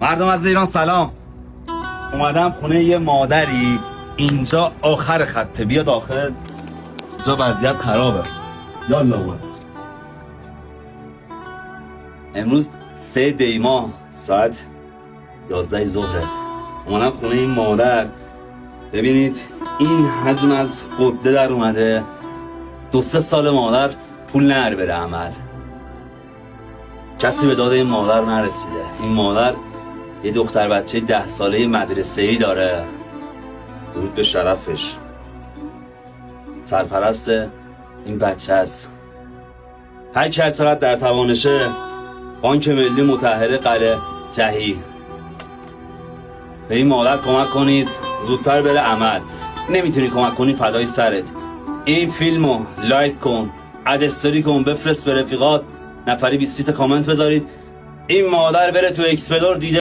مردم از ایران سلام. اومدم خونه یه مادری، اینجا آخر خطه، بیا داخل. اینجا وضعیت خرابه. یالا اومد. امروز 3 دی‌ماه ساعت 11 ظهره. اومدم خونه این مادر. ببینید این حجم از غده در اومده. 2-3 سال مادر پول نر بره عمل. کسی به داد این مادر نرسیده. این مادر یه دختر بچه 10 ساله مدرسه‌ای داره. درود به شرفش. سرپرست این بچه است. هر کی هر چقدر در توانشه بانک ملی مطهره قلعه جهی به این مادر کمک کنید زودتر بره عمل. نمیتونی کمک کنی فدای سرت. این فیلمو لایک کن، اد استوری کن، بفرست به رفیقات، نفری 20 تا کامنت بذارید این مادر بره تو اکسپلور دیده